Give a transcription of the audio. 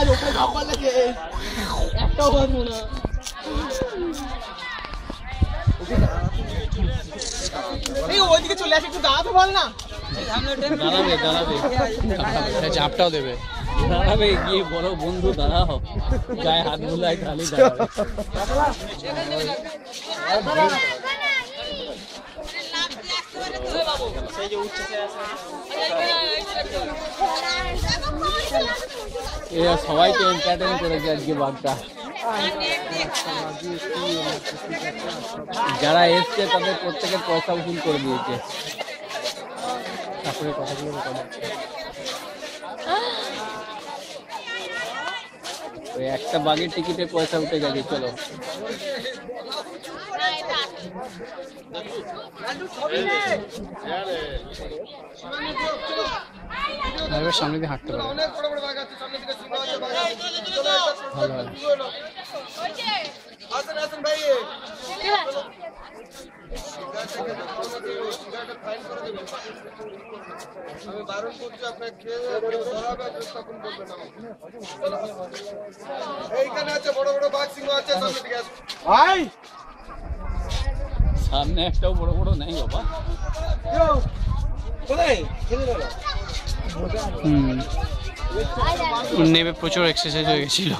আজ ওকে খাবার লাগে একটাও বাঁধবো না। ওইদিকে চলে আসে, একটু দাঁড়াতে বল না। দাঁড়াবে দাঁড়াবে, চাপটাও দেবে, দাঁড়াবে গিয়ে বড় বন্ধু দাঁড়াও, গায়ে হাত বুলায় খালি দাঁড়াবে। এরা সবাইকে এন্টারটেইন করেছে আজকে বাঘটা। যারা এসছে তাদের প্রত্যেকের পয়সা উসুল করে দিয়েছে। তারপরে কথাগুলো ওই একটা বাঘের টিকিটে পয়সা উঠে গেছে। চলো সামনে দিয়ে হাঁটতে পারে, ভালো ভালো। আমি বারণ করছি আপনাকে, খেয়ে ধরাবে তখন বলবেন এইখানে আছে বড় বড় বাঘ সিংহ আছে, সামনে দিকে আসুন ভাই। সামনে একটাও বড় বড় নেই বাবা। নেবে প্রচুর এক্সারসাইজ হয়ে গেছিল।